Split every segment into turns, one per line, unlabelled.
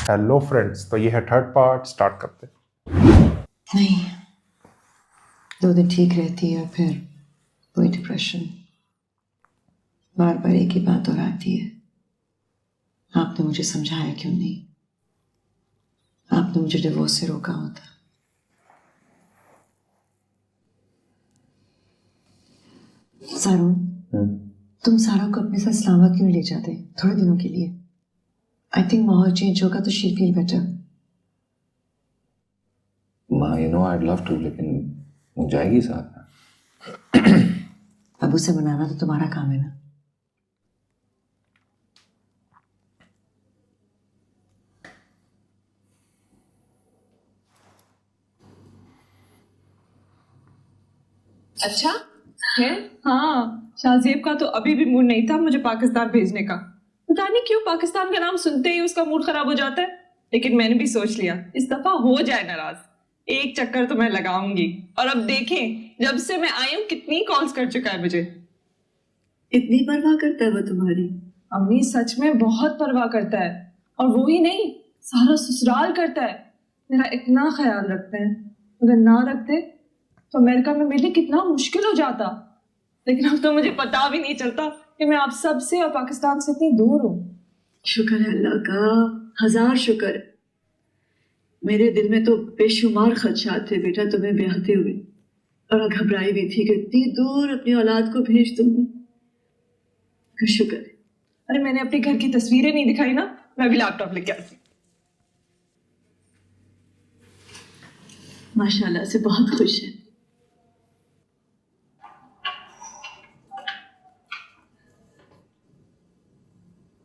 Hello friends, तो ये है थर्ड पार्ट, स्टार्ट करते हैं।
नहीं, 2 दिन ठीक रहती है फिर वही डिप्रेशन, बार बार एक ही बात दोहराती है। आपने मुझे समझाया क्यों नहीं? आपने मुझे डिवोर्स से रोका होता। सारू, तुम सारा को अपने साथ इस्लामाबाद क्यों नहीं ले जाते थोड़े दिनों के लिए? आई थिंक माहौल चेंज होगा तो शी फील बेटर।
माँ, I'd love to, लेकिन वो जाएगी साथ में।
अबू से मनाना तो तुम्हारा काम है ना।
अच्छा है। हाँ, शाहजेब का तो अभी भी मूड नहीं था मुझे पाकिस्तान भेजने का। पता नहीं क्यों पाकिस्तान का नाम सुनते ही उसका मूड खराब हो जाता है। लेकिन मैंने भी सोच लिया इस दफा हो जाए नाराज, एक चक्कर तो मैं लगाऊंगी। और अब देखें जब से मैं आई हूँ कितनी कॉल्स कर चुका है मुझे।
इतनी परवाह करता है वो तुम्हारी?
अम्मी सच में बहुत परवाह करता है, और वो ही नहीं सारा ससुराल करता है। मेरा इतना ख्याल रखते हैं, अगर ना रखते तो अमेरिका में मेरे लिए कितना मुश्किल हो जाता। लेकिन अब तो मुझे पता भी नहीं चलता कि मैं आप सब से और पाकिस्तान से इतनी दूर हूँ।
शुक्र है अल्लाह का, 1000 शुक्र। मेरे दिल में तो बेशुमार खदशात थे बेटा तुम्हें ब्याहते हुए, और मैं घबराई भी थी कि इतनी दूर अपनी औलाद को भेज दूंगी। शुक्र है।
अरे मैंने अपने घर की तस्वीरें नहीं दिखाई ना, मैं भी लैपटॉप लेके आती।
माशाल्लाह से बहुत खुश है।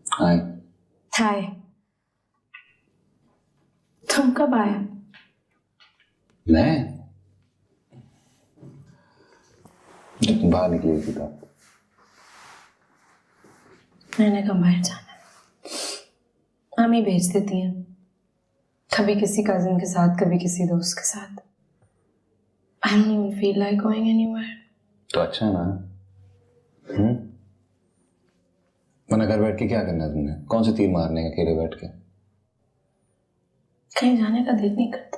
हाय।
हाय, तुम कब आए?
मैं जब तुम बाहर निकली थी तब।
मैंने कहा बाहर जाना है, हम ही भेज देती हैं, कभी किसी कजिन के साथ कभी किसी दोस्त के साथ। I don't even feel like going anywhere.
तो अच्छा है ना। वरना घर बैठ के क्या करना है तुमने? कौन से तीर मारने हैं अकेले बैठ के?
कहीं जाने का दिल नहीं करता।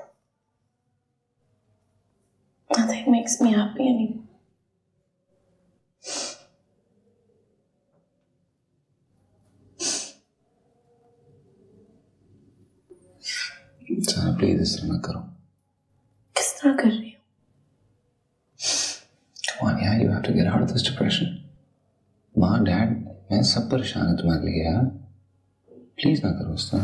Nothing makes me happy anymore.
सारा प्लीज इस तरह ना करो।
किस तरह कर रही हूँ?
Come on यार, you have to get out of this depression. माँ, डैड, मैं सब परेशान है तुम्हारे लिए यार। प्लीज ना करो इस तरह।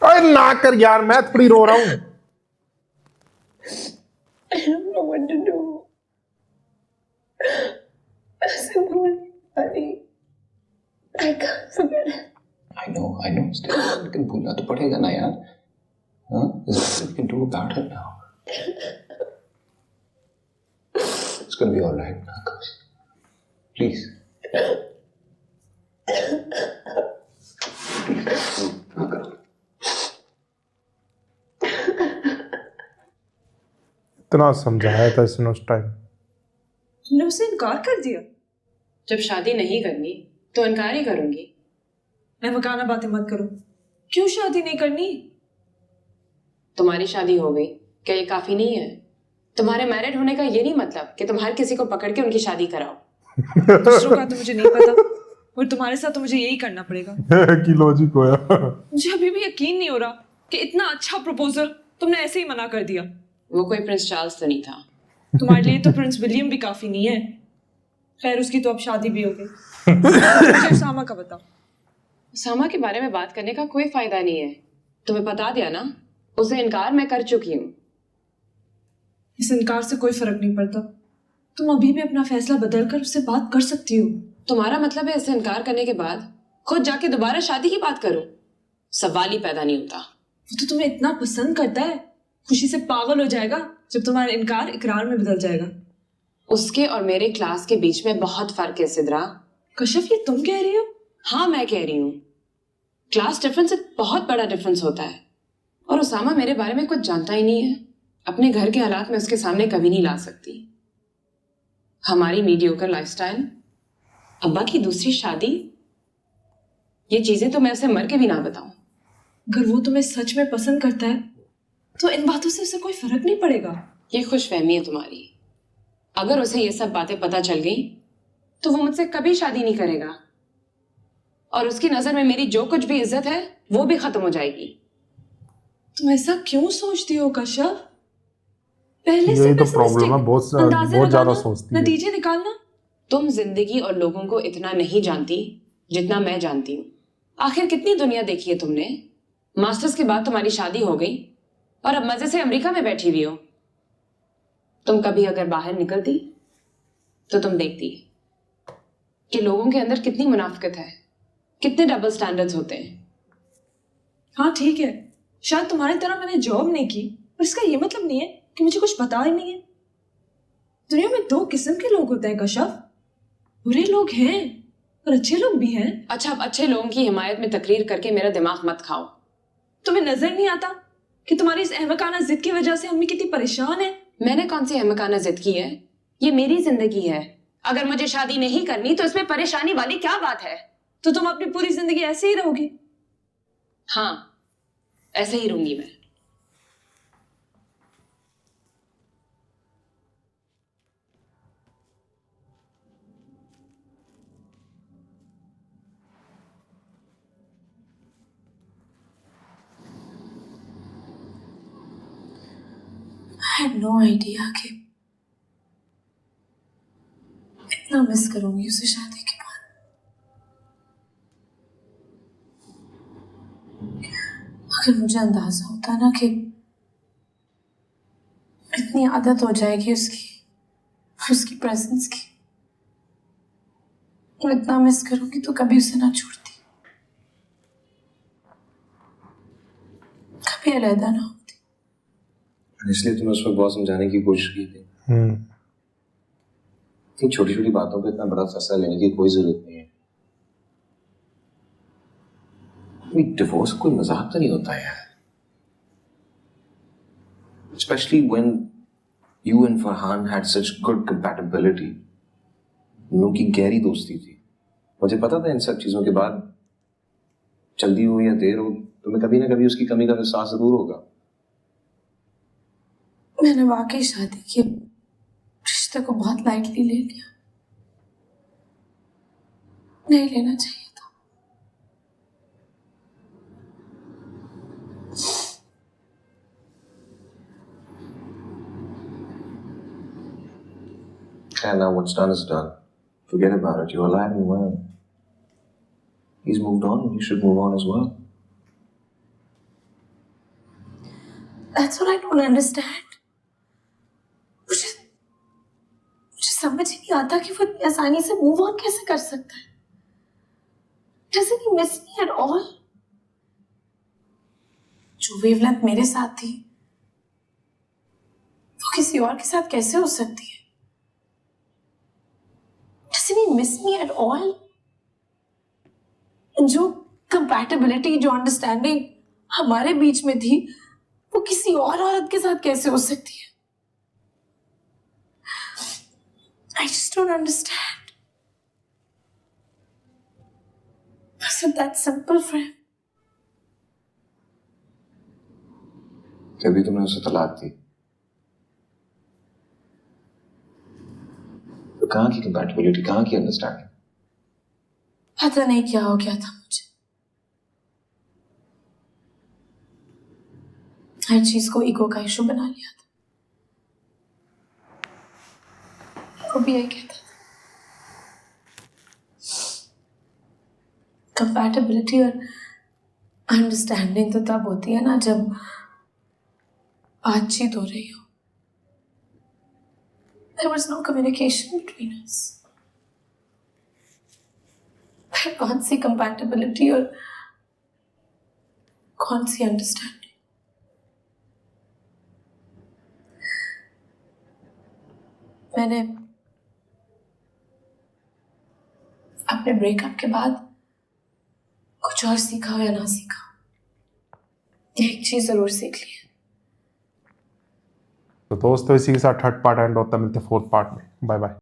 अरे ना कर यार, मैं थोड़ी रो रहा हूँ।
I don't know what to do. ऐसे बोल अरे I can't forget it.
I know, still, लेकिन भूलना तो पड़ेगा ना यार। हाँ, there's nothing we can do about it now. It's gonna be all right now, Kaushi. Please. ना करो।
इतना समझाया था इसने उस टाइम।
तुमने उसे इनकार कर दिया?
जब शादी नहीं करनी तो इनकार ही करूंगी।
महमकाना बातें मत करो। क्यों शादी नहीं करनी?
तुम्हारी शादी हो गई, क्या ये काफी नहीं है? तुम्हारे मैरिड होने का ये नहीं मतलब कि तुम हर किसी को पकड़ के उनकी शादी कराओ।
दूसरों का तो मुझे नहीं पता, और तुम्हारे साथ तो मुझे यही करना पड़ेगा।
की लॉजिक होया।
मुझे अभी भी यकीन नहीं हो रहा कि इतना अच्छा प्रपोजल तुमने ऐसे ही मना कर दिया।
वो कोई प्रिंस चार्ल्स तो नहीं था।
तुम्हारे लिए तो प्रिंस विलियम भी काफी नहीं है। खैर उसकी तो अब शादी भी हो गई। मुझे उसामा का बताओ।
उसामा के बारे में बात करने का कोई फायदा नहीं है। तुम्हें बता दिया ना, उसे इनकार मैं कर चुकी हूँ।
इस इनकार से कोई फर्क नहीं पड़ता। तुम अभी भी अपना फैसला बदल कर उससे बात कर सकती हो।
तुम्हारा मतलब है इसे इनकार करने के बाद खुद जाके दोबारा शादी की बात करो? सवाल ही पैदा नहीं होता।
वो तो तुम्हें इतना पसंद करता है, खुशी से पागल हो जाएगा जब तुम्हारा इनकार इकरार में बदल जाएगा।
उसके और मेरे क्लास के बीच में बहुत फर्क है सिद्रा।
कश्यप, ये तुम कह रही हो?
हाँ, मैं कह रही हूँ। क्लास डिफरेंस से बहुत बड़ा डिफरेंस होता है। और उसामा मेरे बारे में कुछ जानता ही नहीं है। अपने घर के हालात में उसके सामने कभी नहीं ला सकती। हमारी मीडियोकर लाइफस्टाइल अब्बा की दूसरी शादी, ये चीजें तो मैं उसे मर के भी ना बताऊं।
अगर वो तुम्हें सच में पसंद करता है तो इन बातों से उसे कोई फर्क नहीं पड़ेगा।
ये खुशफहमी है तुम्हारी। अगर उसे ये सब बातें पता चल गई तो वो मुझसे कभी शादी नहीं करेगा, और उसकी नजर में मेरी जो कुछ भी इज्जत है वो भी खत्म हो जाएगी।
तुम ऐसा क्यों सोचती हो कश्यप? पहले से
यही तो
pessimistic,
प्रॉब्लम है,
अंदाजे
बहुत ज्यादा
लगाना,
सोचती है।
नतीजे निकालना।
तुम जिंदगी और लोगों को इतना नहीं जानती जितना मैं जानती हूँ। आखिर कितनी दुनिया देखी है तुमने? मास्टर्स के बाद तुम्हारी शादी हो गई और अब मजे से अमेरिका में बैठी हुई हो। तुम कभी अगर बाहर निकलती तो तुम देखती कि लोगों के अंदर कितनी मुनाफिकत है, कितने डबल स्टैंडर्ड्स होते हैं।
हाँ ठीक है, शायद तुम्हारी तरह मैंने जॉब नहीं की, पर इसका ये मतलब नहीं है कि मुझे कुछ पता ही नहीं है। दुनिया में दो किस्म के लोग होते हैं कश्यप। बुरे लोग हैं और अच्छे लोग भी हैं।
अच्छा, अब अच्छे लोगों की हिमायत में तकरीर करके मेरा दिमाग मत खाओ।
तुम्हें नजर नहीं आता कि तुम्हारी इस अहमकाना जिद की वजह से अम्मी कितनी परेशान है?
मैंने कौन सी अहमकाना जिद की है? ये मेरी जिंदगी है। अगर मुझे शादी नहीं करनी तो इसमें परेशानी वाली क्या बात है?
तो तुम अपनी पूरी जिंदगी ऐसे ही रहोगी?
हाँ, ऐसे ही रहूंगी मैं।
I had no idea कि इतना मिस करूंगी उसे शादी के बाद। अगर मुझे अंदाजा होता ना कि इतनी आदत हो जाएगी उसकी प्रेजेंस की, मैं इतना मिस करूंगी तो कभी उसे ना छोड़ती, कभी अलहदा ना होती।
इसलिए तुमने उसमें बहुत समझाने की कोशिश की थी। इतनी छोटी छोटी बातों पे इतना बड़ा फैसला लेने की कोई जरूरत नहीं है। डिवोर्स कोई मजाक तो नहीं होता यार, especially when you and Farhan had such good compatibility. उन लोगों की गहरी दोस्ती थी। मुझे पता था इन सब चीजों के बाद जल्दी हो या देर हो तुम्हें कभी ना कभी उसकी कमी का एहसास जरूर होगा।
मैंने वाकई शादी के रिश्ते को बहुत लाइटली ले लिया, नहीं लेना चाहिए था।
And now what's done is done. Forget about it. You're alive and well. He's moved on. You should move on as well.
That's what I don't understand. मुझे समझ ही नहीं आता कि वो इतनी आसानी से मूव ऑन कैसे कर सकता है। Doesn't he miss me at all? जो वेवलेंथ मेरे साथ थी वो किसी और के साथ कैसे हो सकती है? Doesn't he miss me at all? जो कंपैटिबिलिटी, जो अंडरस्टैंडिंग हमारे बीच में थी वो किसी और औरत के साथ कैसे हो सकती है? I just don't understand. Was it that simple for him?
कभी तुमने उसे तलाक दी तो कहाँ की कंपैटिबिलिटी, कहाँ की अंडरस्टैंडिंग?
पता नहीं क्या हो गया था मुझे। हर चीज को ईगो का इशू बना लिया था। वो भी यही कहता था कंपैटिबिलिटी और अंडरस्टैंडिंग तो तब होती है ना जब बातचीत हो रही हो। There was no communication between us. कौन सी कंपैटिबिलिटी और कौन सी अंडरस्टैंडिंग? मैंने अपने ब्रेकअप के बाद कुछ और सीखा हो या ना सीखा, एक चीज जरूर सीख ली है।
तो दोस्तों इसी के साथ थर्ड पार्ट एंड होता है। मिलते हैं फोर्थ पार्ट में। Bye bye.